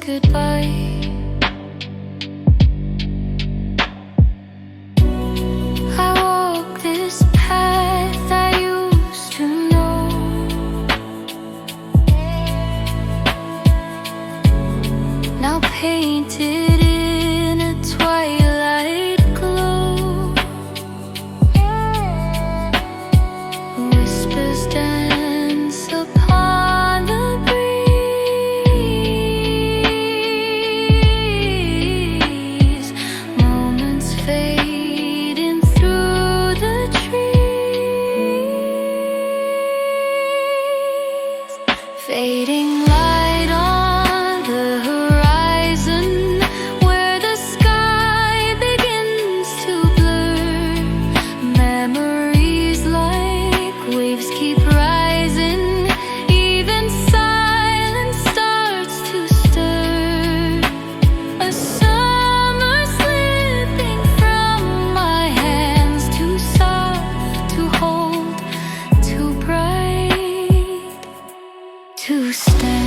goodbye. I walk this path I used to know. Now painted in a twilight glow. Whispers dance upon the breeze. Moments fading through the trees. Fading light on the horizon, where the sky begins to blur. Memories like waves keep rising. Even silence starts to stir. A summer slipping from my hands, too soft to hold, too bright to stand.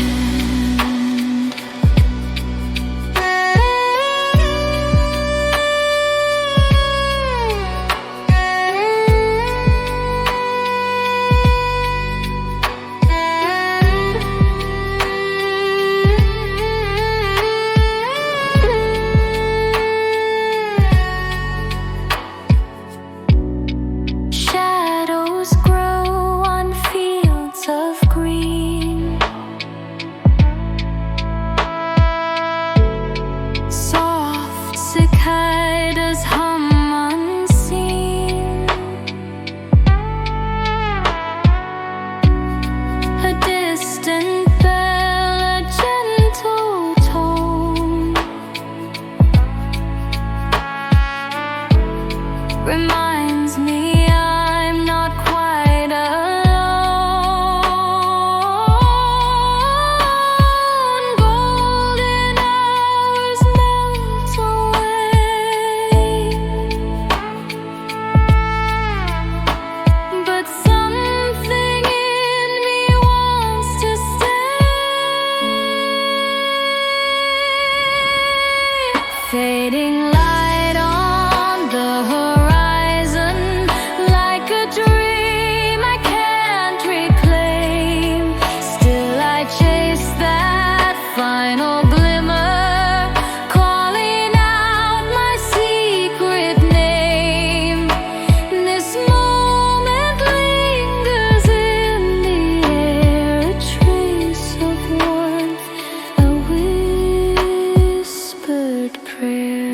Shadows grow on fields of green. Soft cicadas hum unseen. A distant bell, a gentle tone, reminds me I'm not quite alone. Golden hours melt away, but something in me wants to stay. Fading light on the horizon, like a dream I can't reclaim. Still I chase that final glimmer, calling out my secret name. This moment lingers in the air, a trace of warmth, a whispered prayer.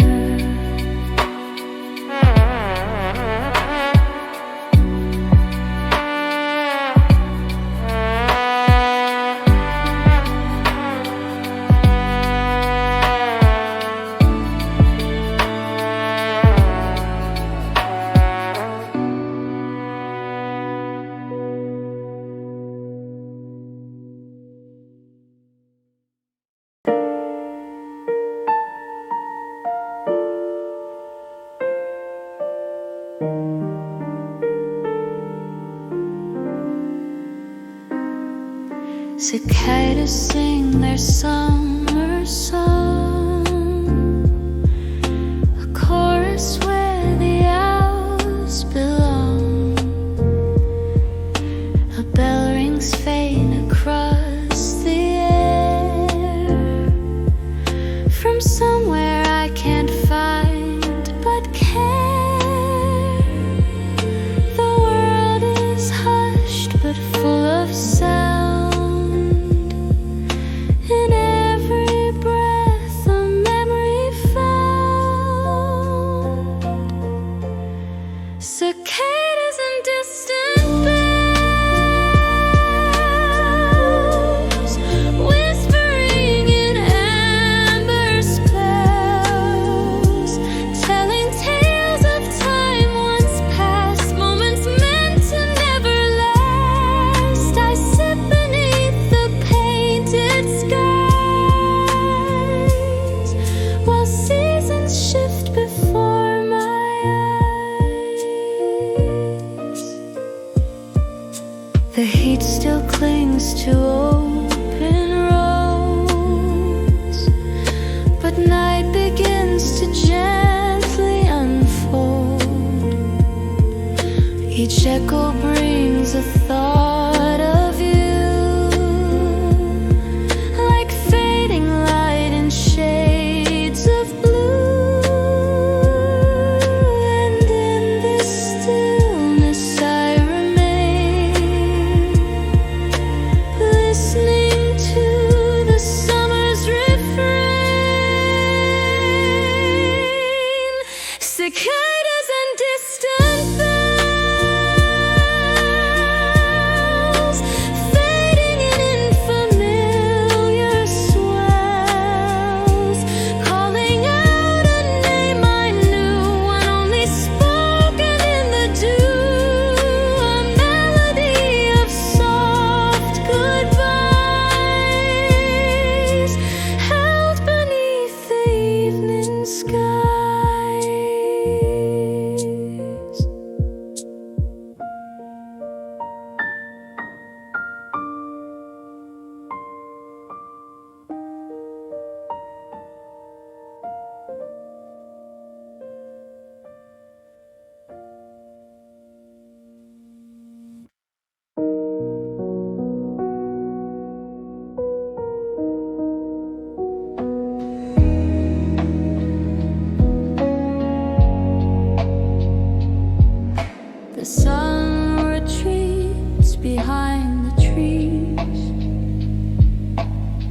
Cicadas sing their summer song, a chorus where the owls belong. A bell rings faint across the air, from somewhere I can't find but care. The world is hushed but full of sound. In every breath a memory found.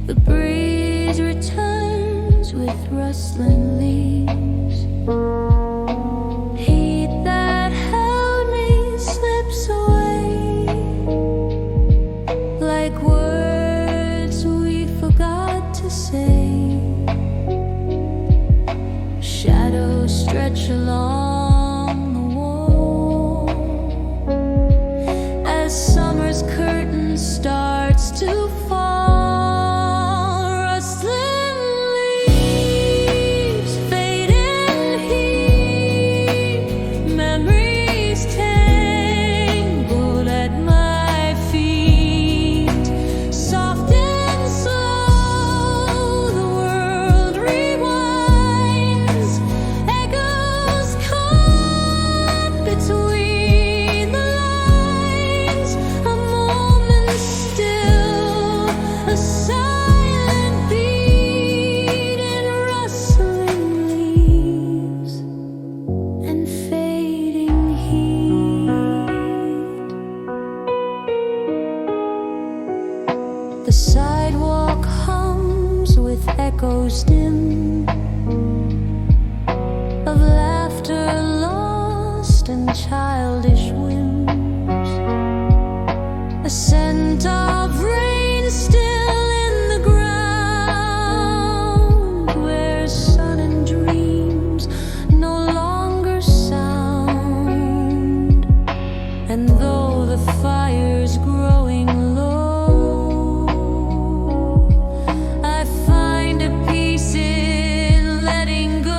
The breeze returns with rustling leaves. Heat that held me slips away, like words we forgot to say. Shadows stretch along the wall as summer's curtain starts to fall. Rustling leaves fade in heat, memories tangled at my feet. Soft and slow, the world rewinds, echoes caught between the lines. A moment still, a silent beat in rustling leaves and fading heat. The sidewalk hums with echoes dim of laughter lost and childish whims. A scent of rain still in the ground, where sun and dreams no longer sound. And though the fire's growing low, I find a peace in letting go.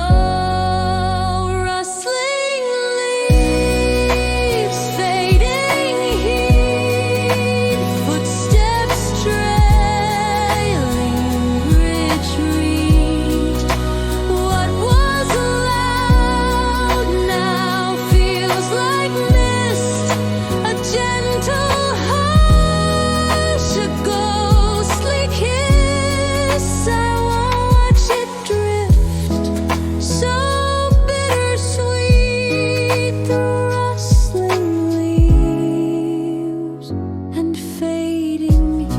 Rustling leaves, fading heat, footsteps trailing retreat. What was loud now feels like mist, a gentle hush, a ghostly kiss. I watch it drift, so bittersweet, through rustling leaves and fading heat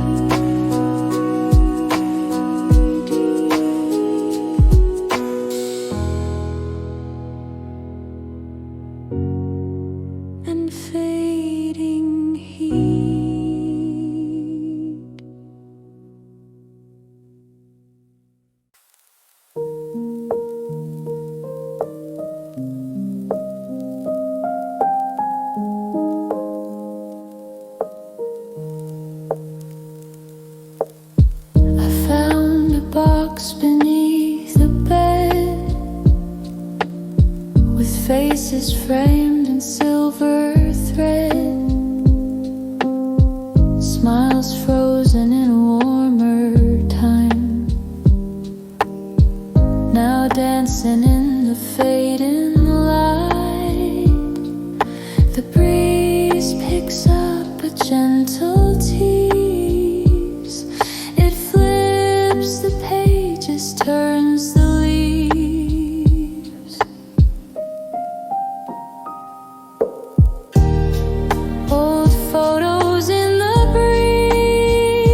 and fading heat. I found a box beneath the bed with faces framed in silver thread, smiles frozen in a warmer time, now dancing in the fading light. The breeze picks up a gentle tease. It flips the pages, turns the leaves. Old photos in the breeze,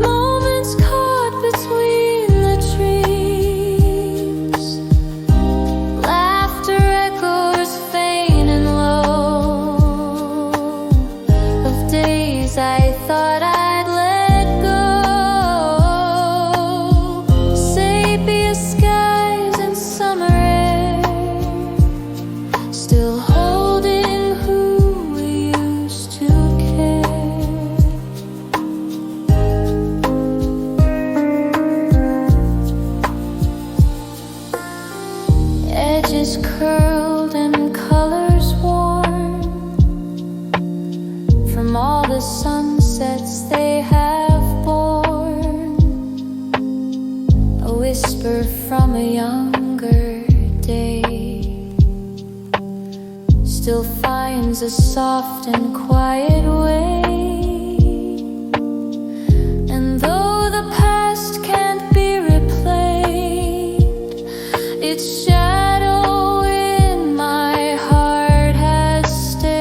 moments caught between the trees. Laughter echoes faint and low of days I thought I'd let go. Sepia skies and summer air, still holding who we used to care. Edges curled and colors worn from all the sunsets they have borne. A whisper from a younger day still finds a soft and quiet way. And though the past can't be replayed, its shadow in my heart has stayed.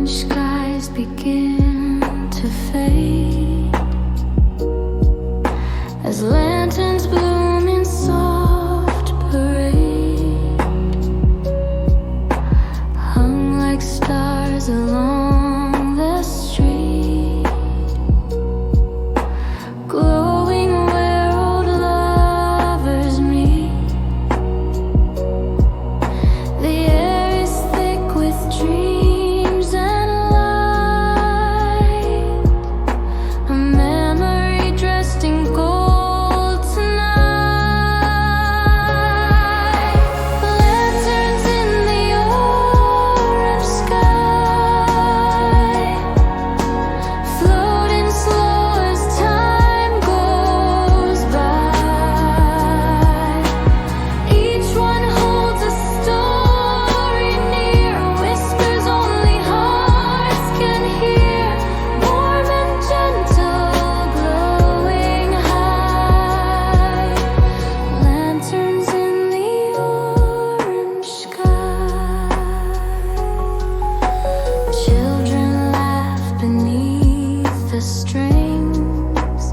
orange skies begin to fade as lanterns bloom in soft parade, hung like stars along the street, glowing where old lovers meet. The air is thick with dreams and light, a memory dressed in gold tonight. Lanterns in the orange sky, floating slow as time goes by. Each one holds a story near, whispers only hearts can hear, warm and gentle, glowing high. Lanterns in the orange sky. Children laugh beneath the strings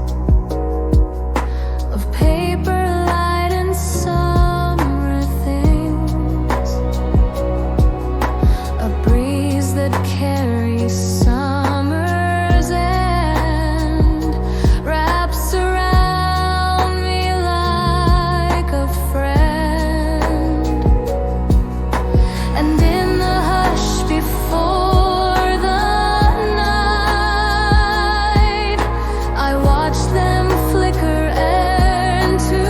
of paper, light, and summer things. A breeze that carries summer's end wraps around me like a friend. And in the hush before the night, I watch them flicker and to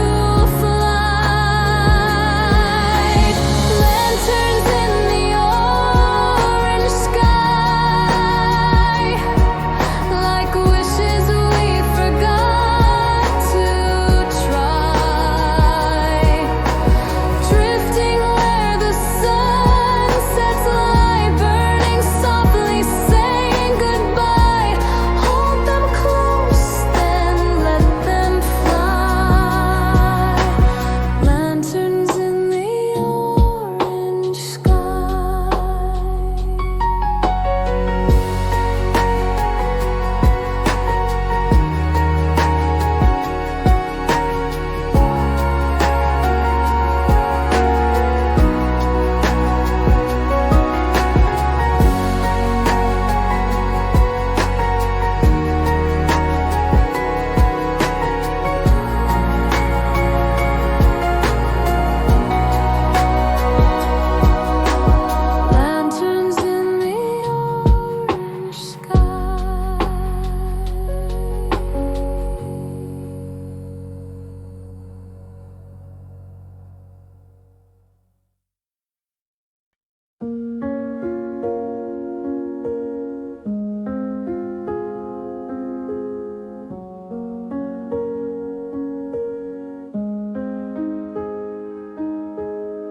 flight. Lanterns in the orange sky, like wishes we forgot to try, drifting where the sunsets lie, burning softly, saying goodbye. Hold them close, then let them fly. Lanterns in the orange sky. Lanterns in the orange sky.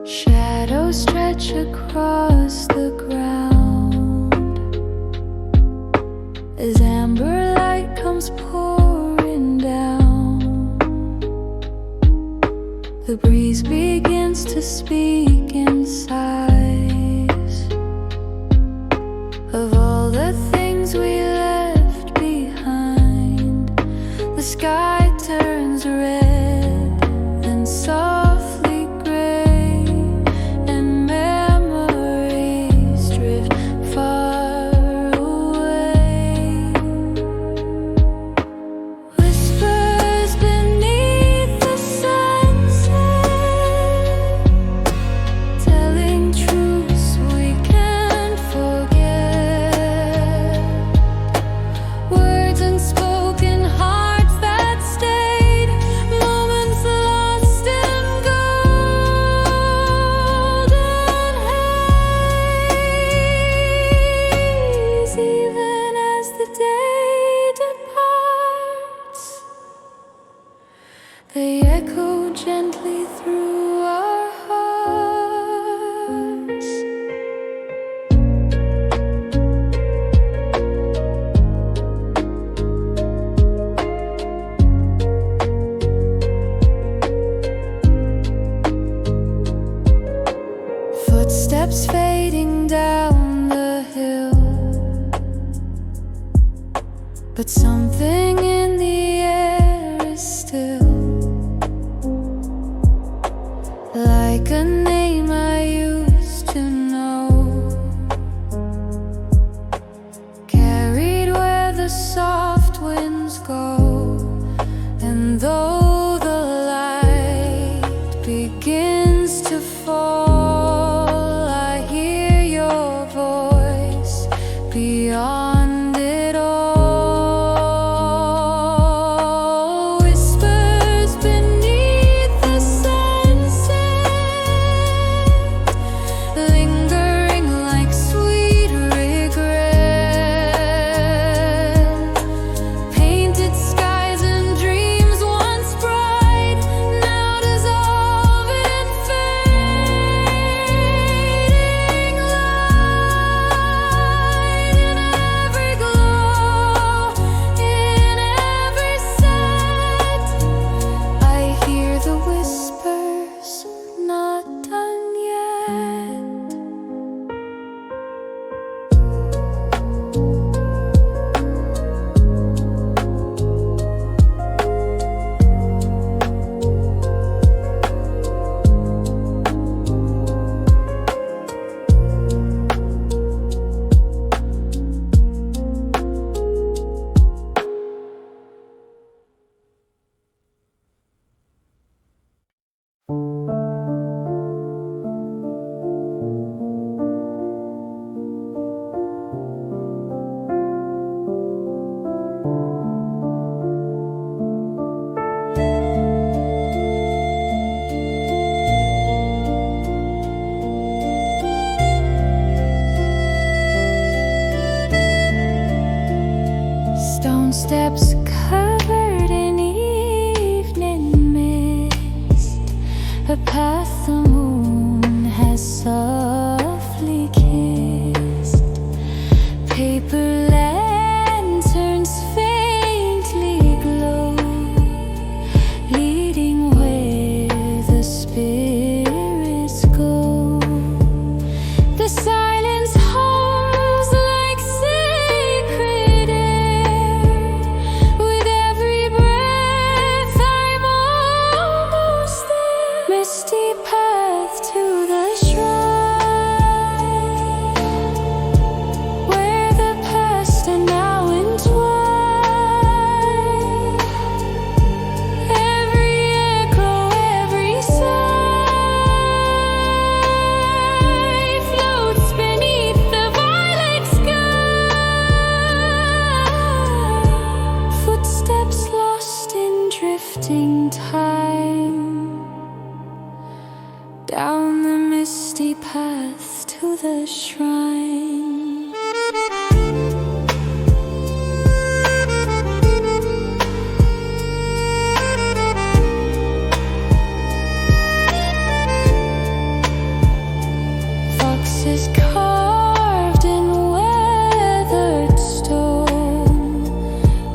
Shadows stretch across the ground as amber light comes pouring down. The breeze begins to speak in sighs of all the things we left behind. The sky turns red, then softly gray, and memories drift far away. Whispers beneath the sunset, telling but something in the air is still like a name I used to know, carried where the soft winds go. And though the light begins to fall, I hear your voice beyond it all. Whispers beneath the sunset, lingering like sweet regret. Painted skies and dreams once bright, now dissolve in fading light. In every glow, in every set, I hear the whispers, not done yet. Stone steps covered in evening mist, a path the moon has softly kissed. Paper lanterns faintly glow, leading where the spirits go. The silence hums like sacred air. With every breath I'm almost there. Misty path to the shrine, where the past and now entwine. Every echo, every sigh floats beneath the violet sky. Footsteps lost in drifting time, down the misty path to the shrine. Foxes carved in weathered stone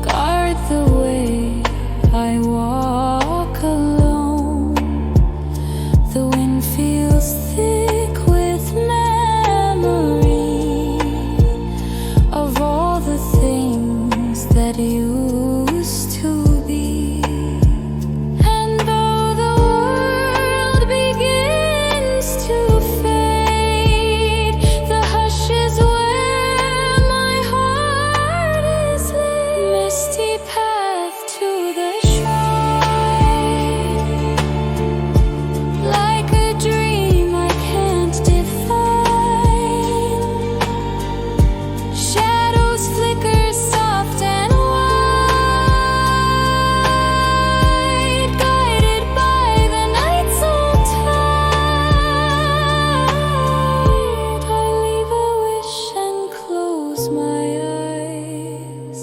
guard the way I walk alone. The wind feels thick with memory of all the things that used to be. And though the world begins to fade, the hush is where my heart is laid. Misty path to the shrine, like a dream I can't define. Shadows flicker soft and wide, guided by the night's old tide. I leave a wish and close my eyes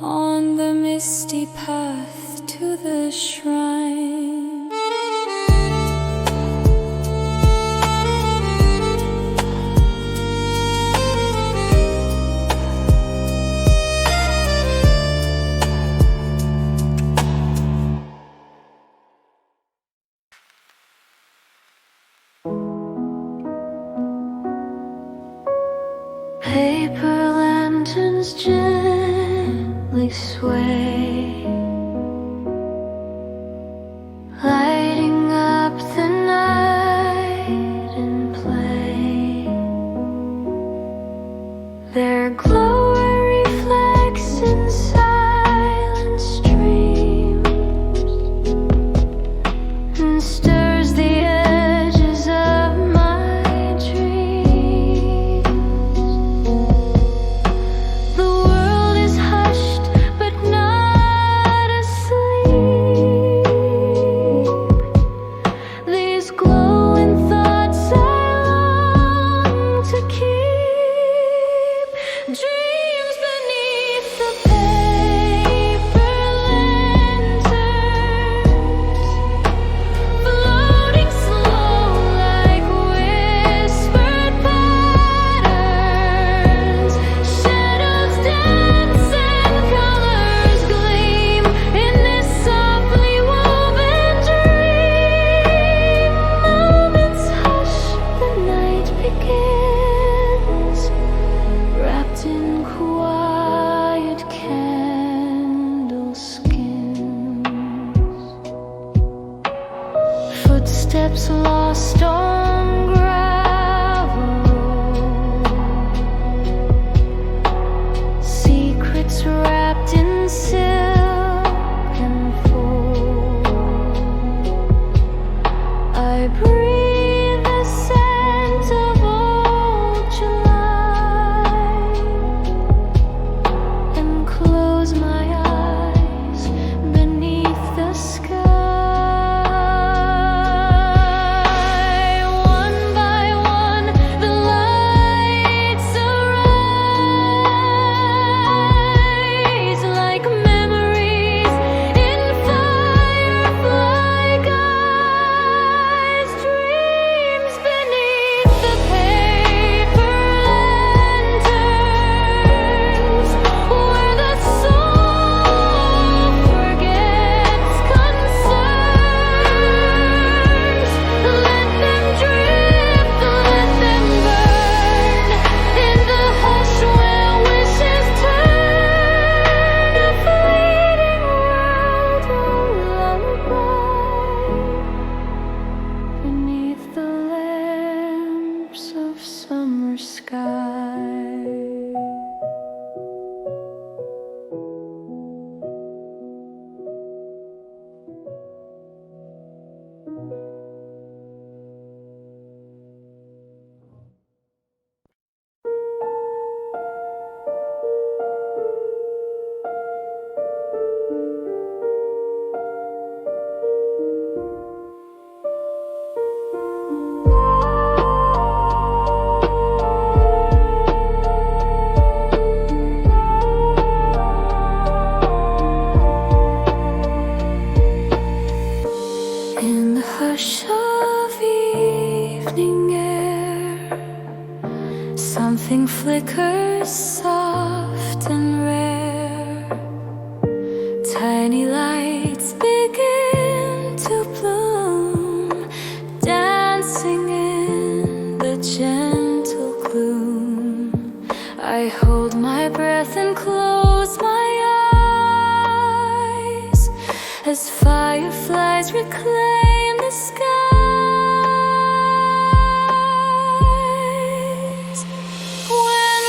on the misty path to the shrine. Paper lanterns winds gently sway, lighting up the night in play. Their glow reflects in silent streams and stirs the edges of my dreams. The world is hushed but not asleep. These glowing thoughts I long to keep. Dreams beneath the paper lanterns, floating slow like whispered patterns. Shadows dance and colors gleam in this softly woven dream. Moments hush, the night begins, wrapped in quiet candle skins. Footsteps lost on gravel road, secrets wrapped in silk and fold. I breathe the scent of old July and close my eyes beneath the sky. One by one, the lights arise like memories in firefly guise. Dreams beneath the paper lanterns, where the soul forgets concerns. Let them drift, let them burn in the hush where wishes turn. A fleeting world, a lullaby beneath the lamps of summer sky. In the hush of evening air, something flickers soft and rare. Tiny lights begin to bloom, dancing in the gentle gloom. I hold my breath and close my eyes as fireflies reclaim the skies. When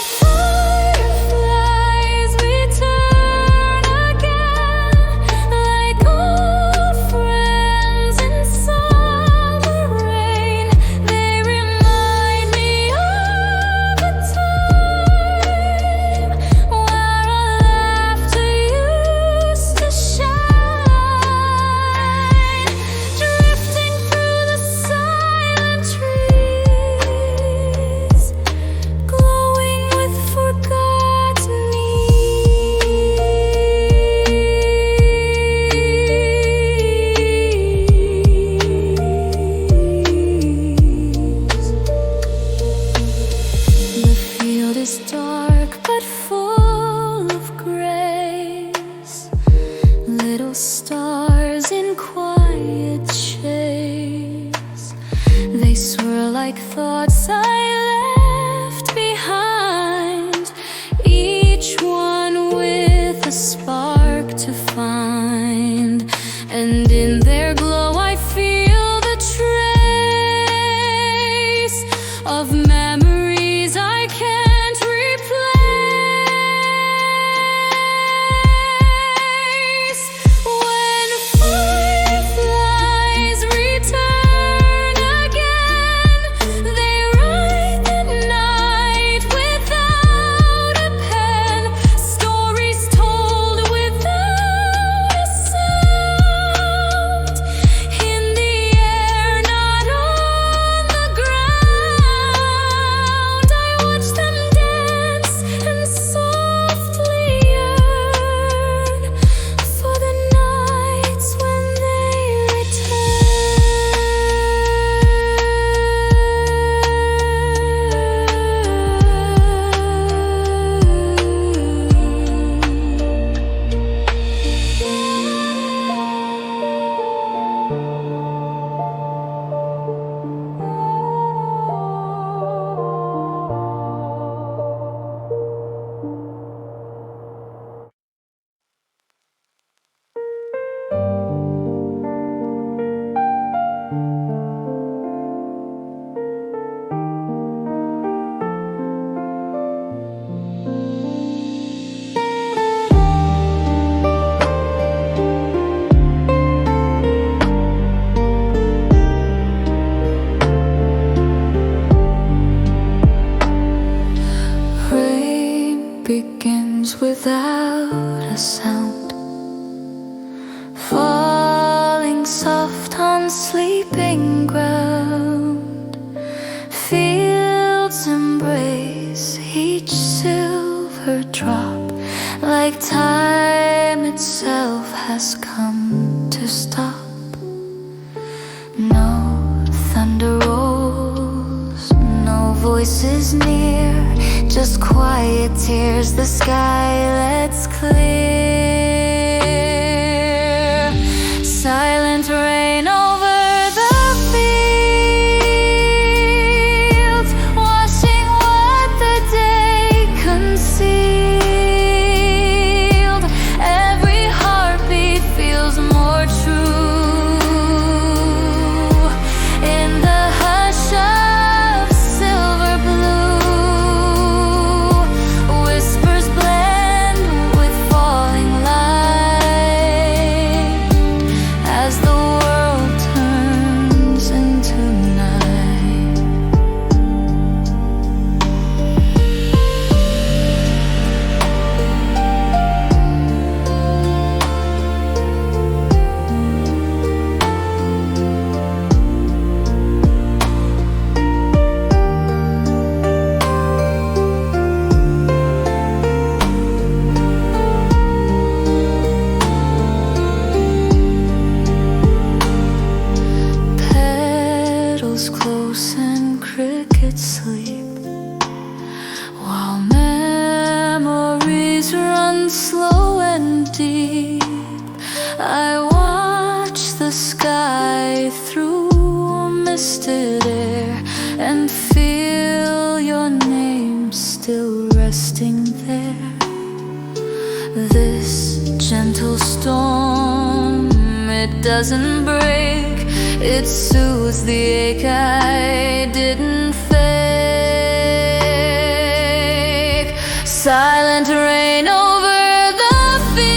fireflies return again, like old friends in summer rain, they remind me of a time where our laughter used to shine, drifting through the silent trees, glowing with forgotten ease. The field is dark but full of grace, little stars in quiet chase. They swirl like thoughts I left behind, each one a spark to find, and in their glow I feel the trace of memories I can't replace. When fireflies return again, they write the night without a pen, stories told without a sound, in the air, not on the ground. I watch them dance and softly yearn for the nights when they rain begins without a sound, falling soft on sleeping ground. Fields embrace each silver drop, like time itself has come to stop. No thunder rolls, no voices near, just quiet tears the sky lets clear. Silent rain over the fields, washing what the day concealed. Every heartbeat feels more true in the hush of silver blue. Whispers blend with falling light as the world turns into night. Petals close and crickets sleep, while memories run slow and deep. I watch the sky through misted air and feel your name still resting there. This gentle storm, it doesn't break, it soothes the ache I didn't fake. Silent rain over the fields,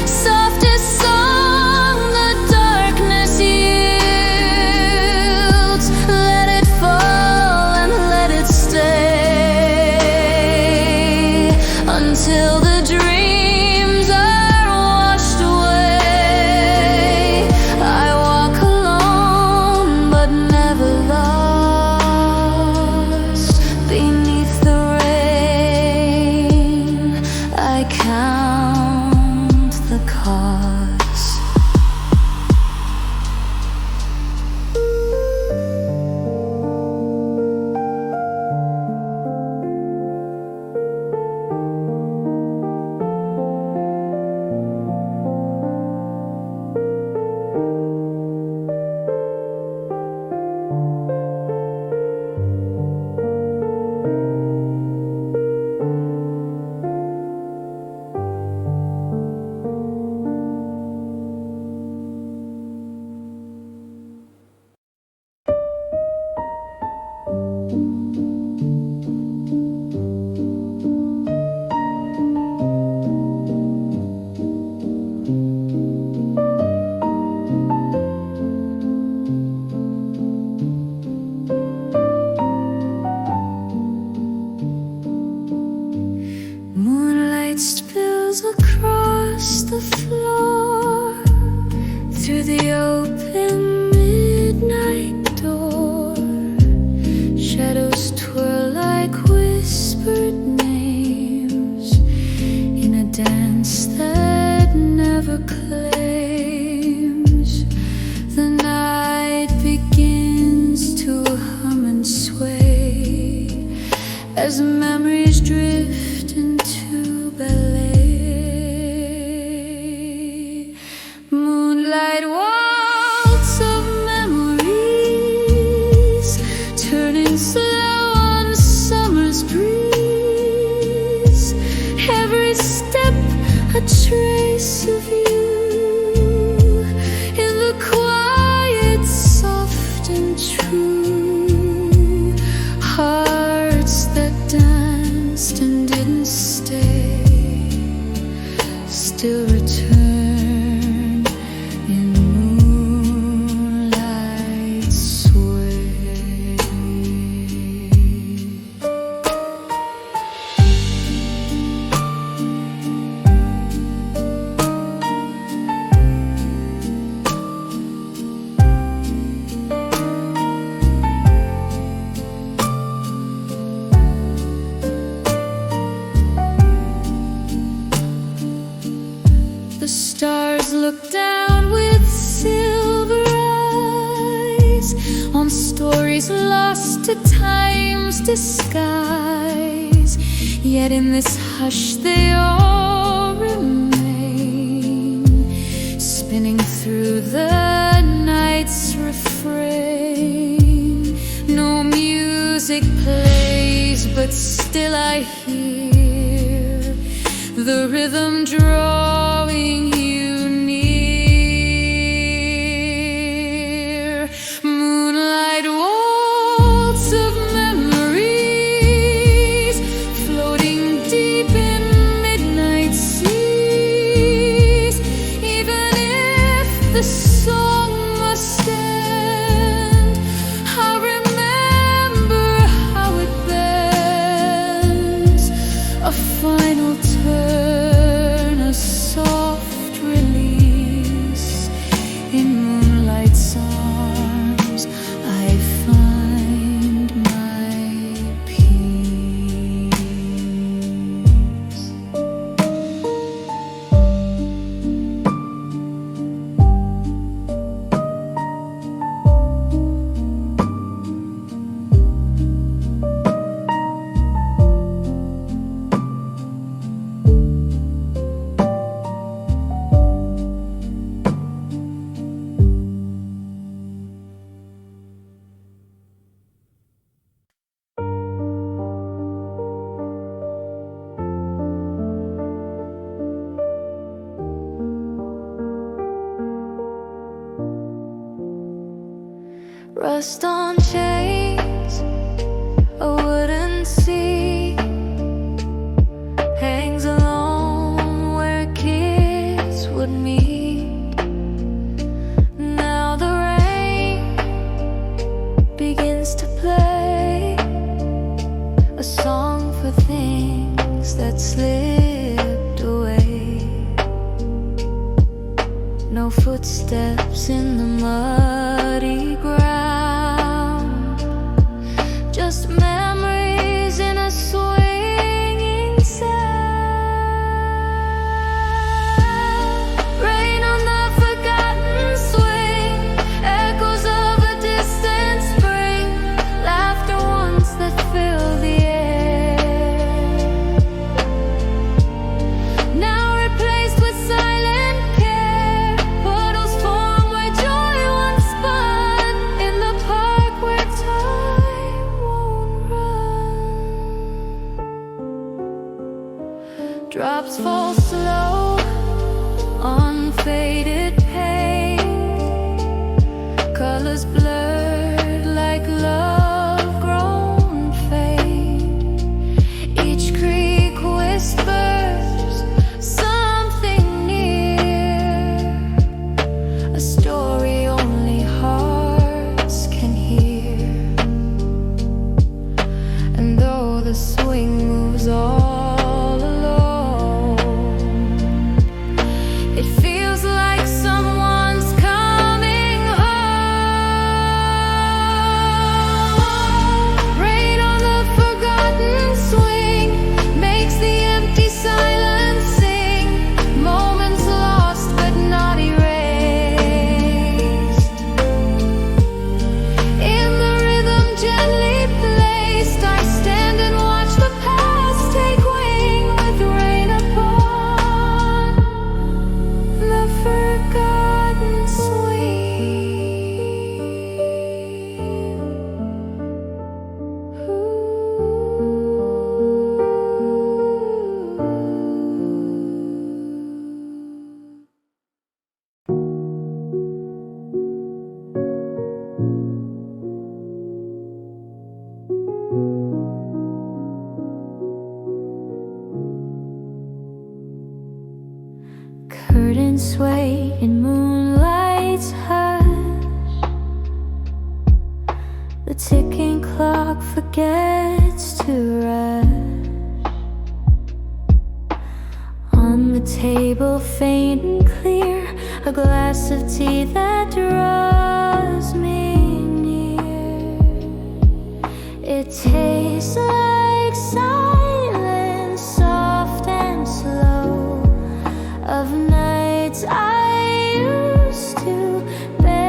softest song the darkness yields. Let it fall and let it stay until the dreams are washed away. I walk along on stories lost to time's disguise. Yet in this hush they all remain, spinning through the night's refrain. No music plays, but still I hear the rhythm drawing you near. Moonlight waltz of memories, floating deep in midnight seas. Even if the song must end, I remember how it bends. A final turn, a soft release. In moonlight's arms I find my peace. Rust on chains, a wooden seat hangs alone where kids would meet. Now the rain begins to play a song for things that slipped away. No footsteps in the muddy ground, just memories in a swinging sound. Rain on the forgotten swing, echoes of a distant spring, laughter once that filled the air, now replaced with silent care. Puddles form where joy once spun, in the park where time won't run. Drops fall slow on faded paint, colors blurred like love grown faint. Each creek whispers something near, a story only hearts can hear. And though the swing moves all alone, it feels like someone's coming home. Rain on the forgotten swing makes the empty silence sing, moments lost but not erased. In the rhythm gently placed, I stand and watch the past take wing with rain upon the forgotten swing. Curtains sway in moonlight's hush, the ticking clock forgets to rush. On the table, faint and clear, a glass of tea that draws me near. It tastes like silence, soft and slow, of nights I used to bear.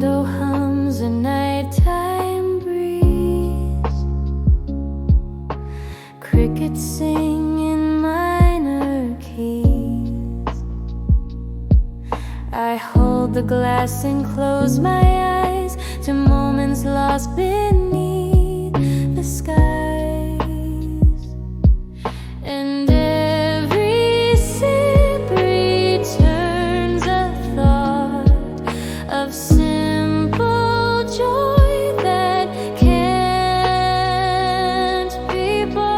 window hums a nighttime breeze. Crickets sing in minor keys. I hold the glass and close my eyes to moments lost beneath the skies. And every sip returns a thought of simple joy that can't be bought.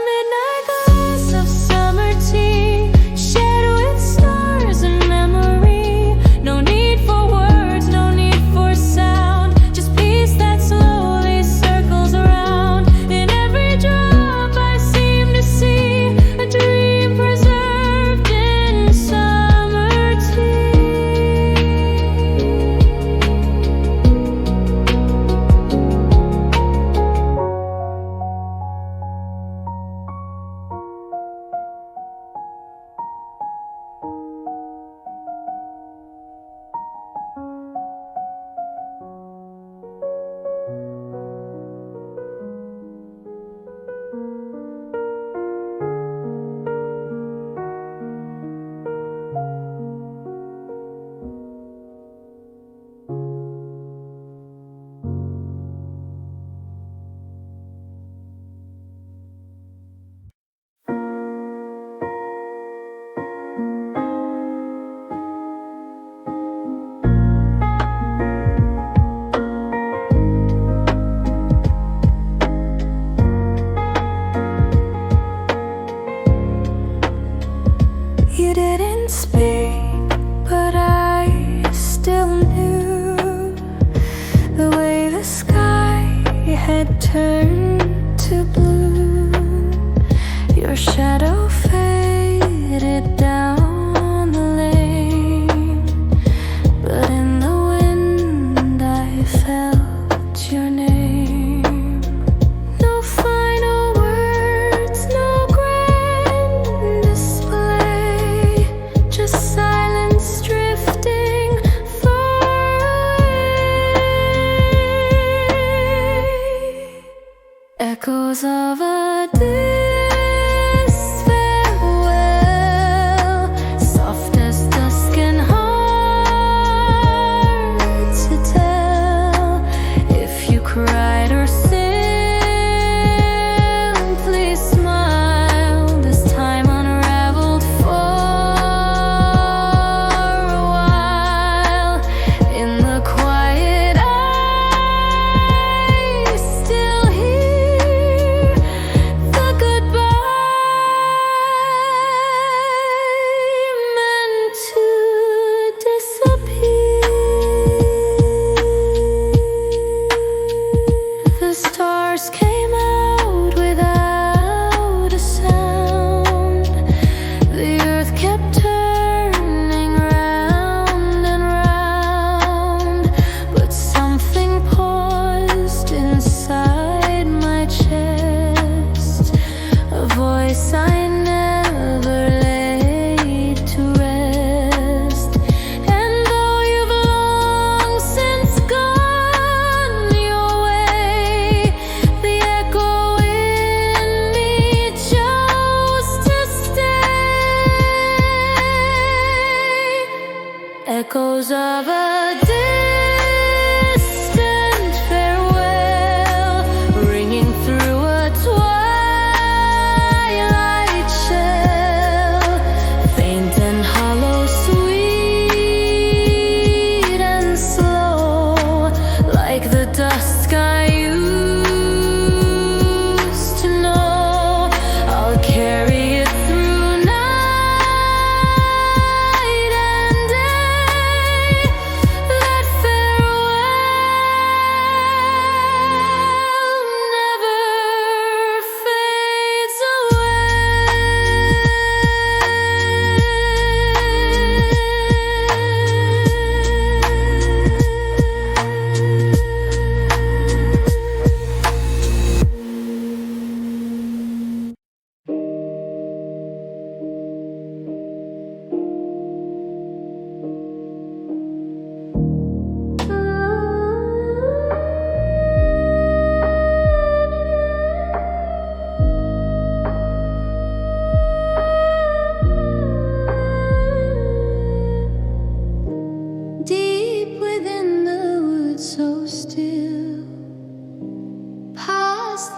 Midnight glass of summer tea, shared with stars and memory. No need for words, no need for sound, just peace that slowly circles around. In every drop I seem to see a dream preserved in summer tea. You didn't speak, but I still knew the way the sky had turned to blue. Your shadow faded down the lane, but in the wind I felt your name. No final words, no grand display, just silence drifting far away. Echoes of a day's farewell, soft as dusk and hard to tell if you cried or simply smiled. This time unraveled for a while. In the quiet I still hear the goodbye meant to disappear. The stars came out without a sound. The earth kept turning round and round, but something paused inside my chest, a voice I never laid to rest. And though you've long since gone your way, the echo in me chose to stay. Echoes of a distant farewell, ringing through a twilight shell, faint and hollow, sweet and slow, like the dusk I used to know. I'll carry it through night and day. That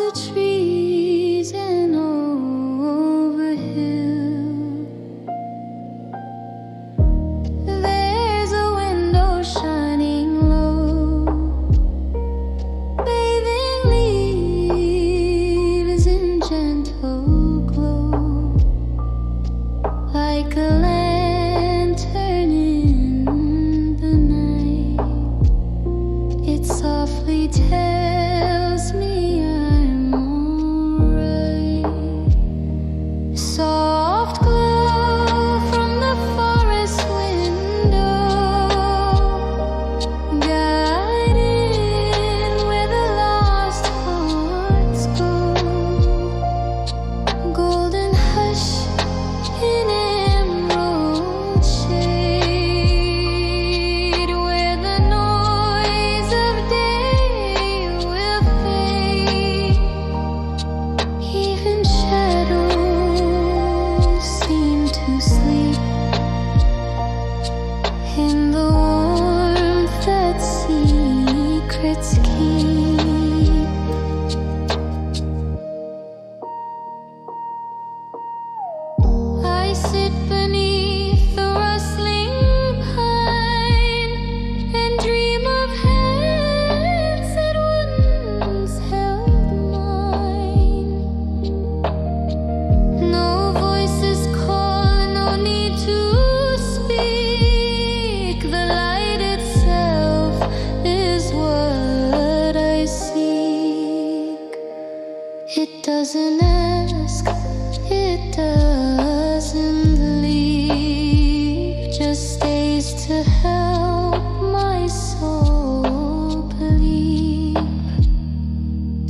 the trees and over hill. There's a window shining low, bathing leaves in gentle glow, like a lantern in the night. It softly tells me I'm alright. Soft glow from the forest window, guiding where the lost hearts go. Golden hush in emerald shade, where the noise of day will fade. Even shadows seem to sleep in the warmth that secrets keep. I sit beneath the rustling pine and dream of hands that once held mine. No voices call, no need to speak. The light itself is what I seek. It doesn't ask, it doesn't leave, just stays to help my soul believe.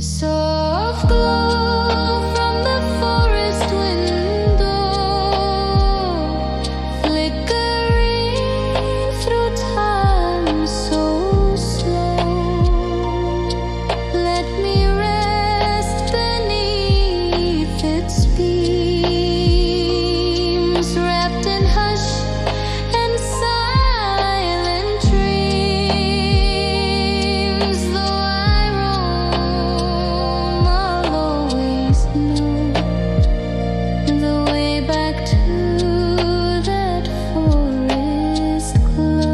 Soft glow from the forest window, flickering through time so slow. Let me rest beneath its beams, wrapped in hush and silent dreams. Though I roam, I'll always know the way back to that forest glow.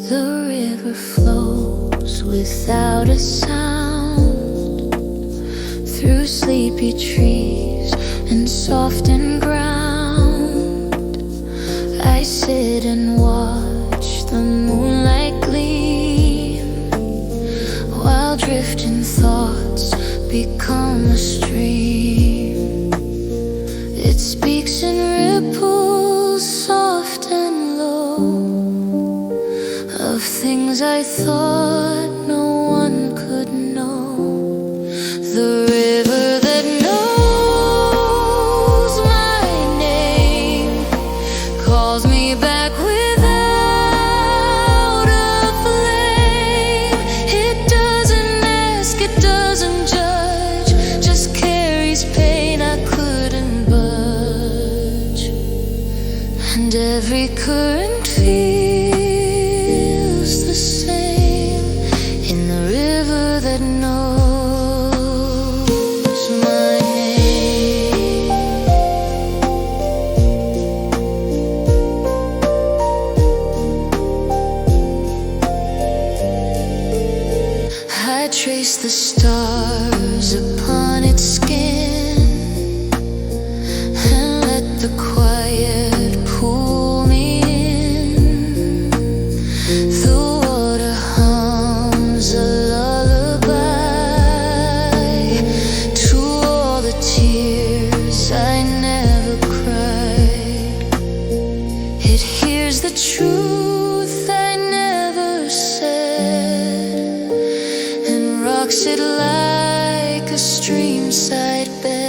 The river flows without a sound through sleepy trees and softened ground. I sit and watch the moonlight gleam, while drifting thoughts become a stream. It speaks in ripples soft and low, of things I thought no one could know. The river that knows my name calls me back without a flame. It doesn't ask, it doesn't judge, just carries pain I couldn't budge. And every current feels the same in the river that knows my name. I trace the stars upon its skin and let the quiet pull me in. The water hums a lullaby to all the tears I never cried. It hears the truth I never said and rocks it like a streamside bed.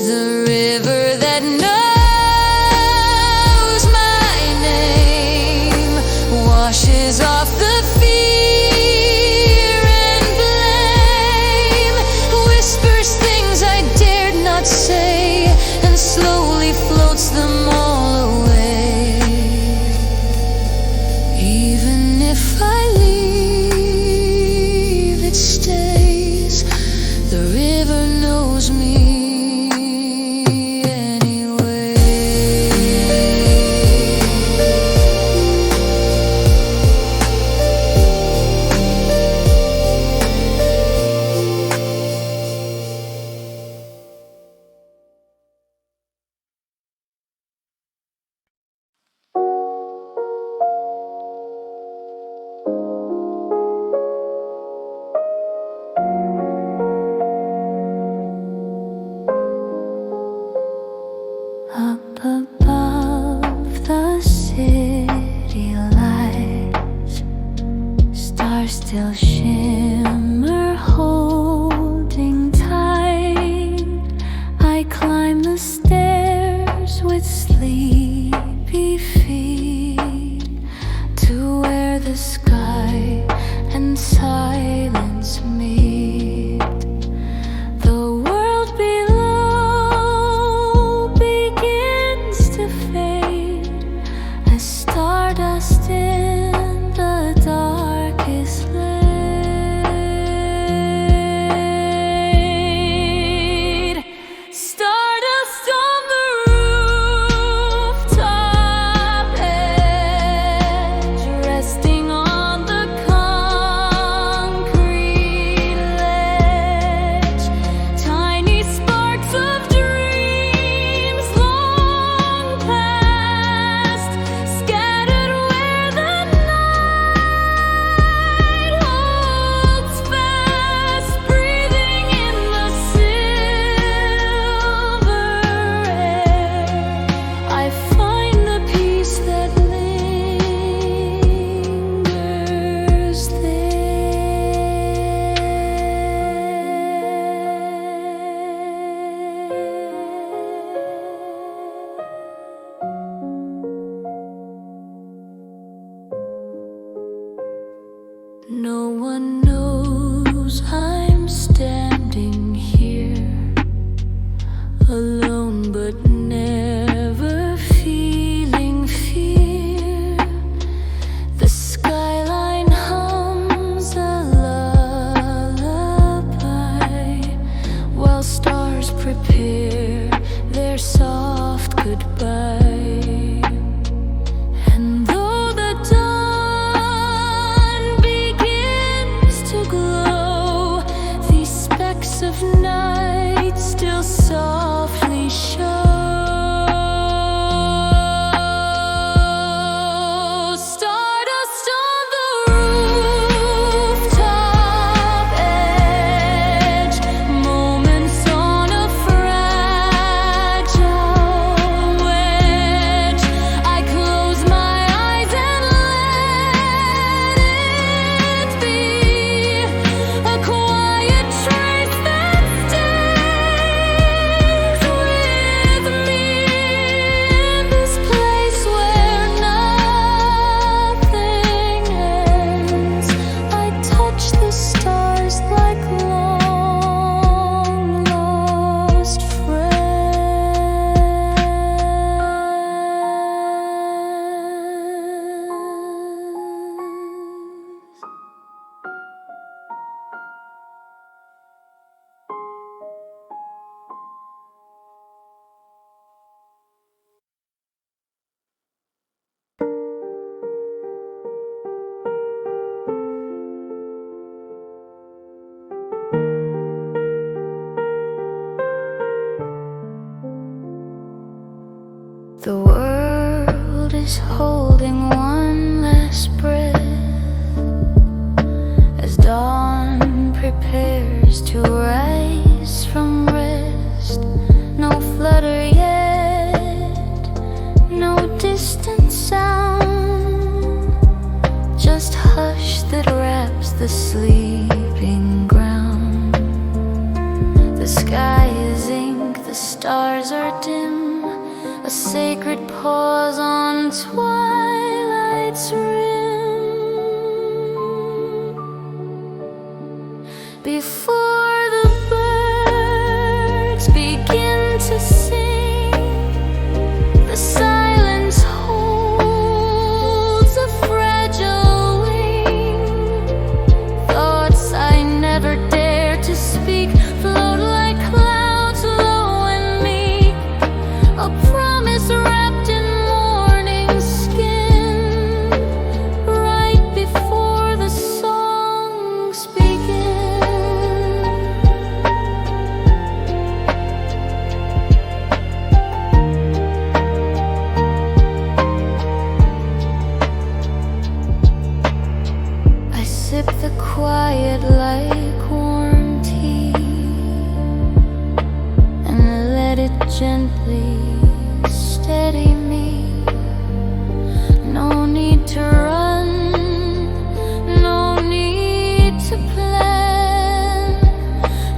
The river that knows my name prepare their soft goodbye. And though the dawn begins to glow, these specks of night still softly show. The world is holding one last breath as dawn prepares to rise from rest. No flutter yet, no distant sound, just hush that wraps the sleeping ground. The sky is ink, the stars are dim, a sacred pause on twilight's rim. Before the birds begin to sing, the silence holds a fragile wing. Thoughts I never dare to speak float like clouds low and meek, a promise wrapped in morning skin, right before the songs begin. I sip the quiet like warm tea and let it gently steady me. No need to run, no need to plan,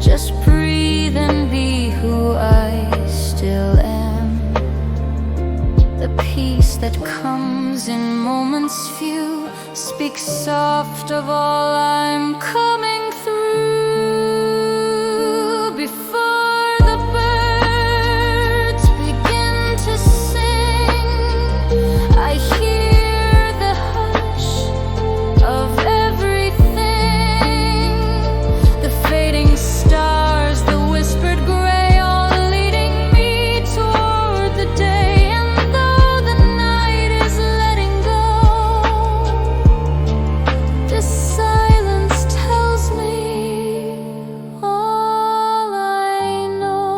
just breathe and be who I still am. The peace that comes in moments few speaks soft of all I'm coming through. Before the birds begin to sing, I hear the hush of everything. The fading stars, the whispered gray, all leading me toward the day. And though the night is letting go, this silence tells me all I know.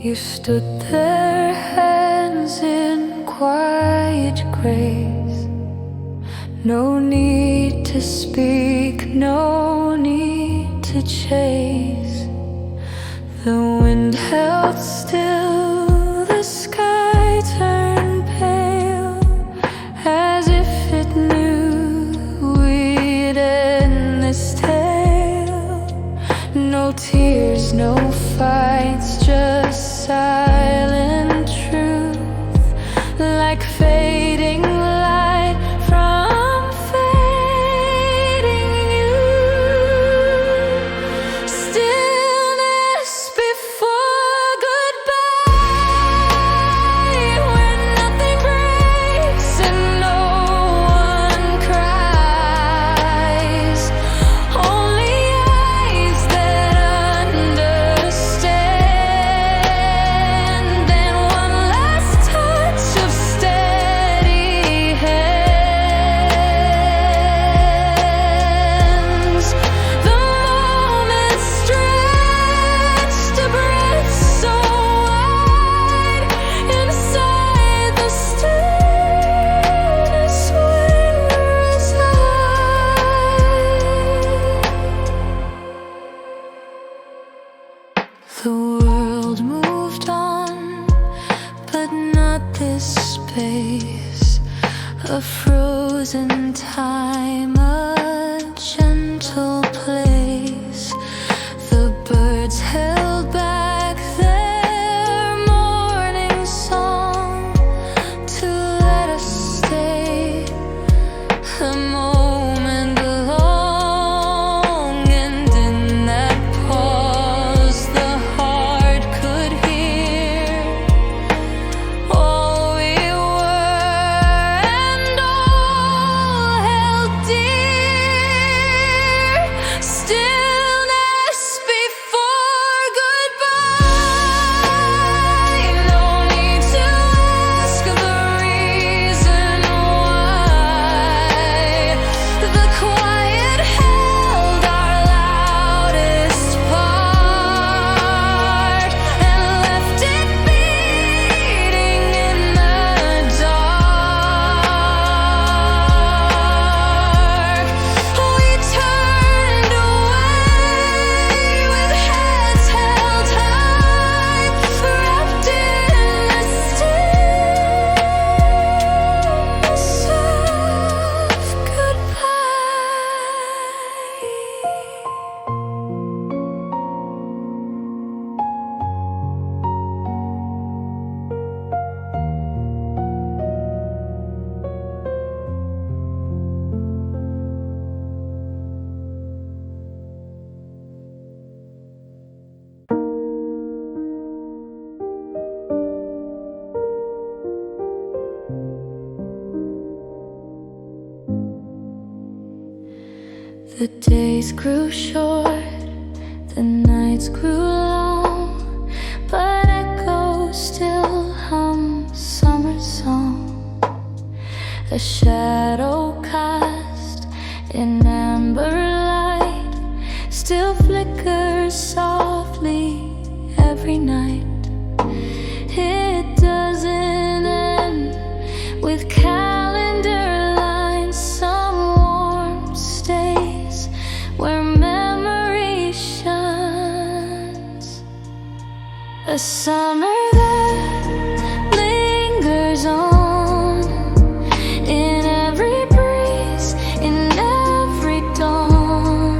You stood there, hands in quiet grace. No need to speak, no need to chase. The wind held still, the sky turned pale, as if it knew we'd end this tale. No tears, no fights, just silence. space, a frozen time, a gentle place. The birds held back their morning song to let us stay a moment long, and in that pause the heart could hear all we were and all held dear. Stillness before goodbye. No need to ask the reason why. The quiet held our loudest part and left it beating in the dark. We turned away with heads held high, wrapped in the stillness of goodbye. The days grew short, the nights grew long, but echoes still hum summer song. A shadow cast in amber light still flickers softly every night. It doesn't end with calendar lines. Some warmth stays where memory shines. A summer that lingers on in every breeze, in every dawn.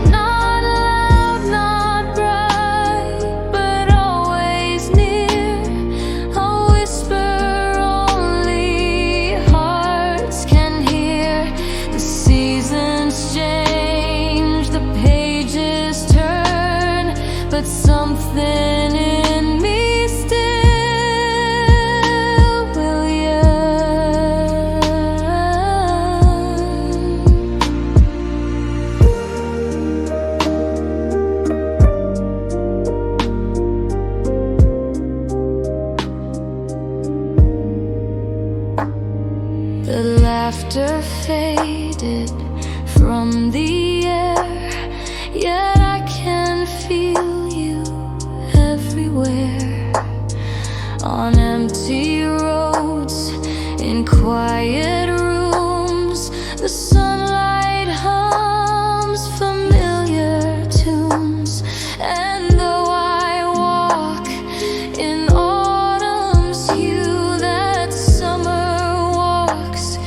Not loud, not bright, but always near. A whisper only hearts can hear. The seasons change, the pages turn, but something in me still will yearn. The laughter faded from the air, yet I can feel you everywhere. On empty roads, in quiet rooms, the sunlight hums familiar tunes. And though I walk in autumn's hue, that summer walks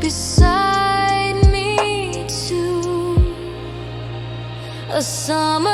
beside me too. A summer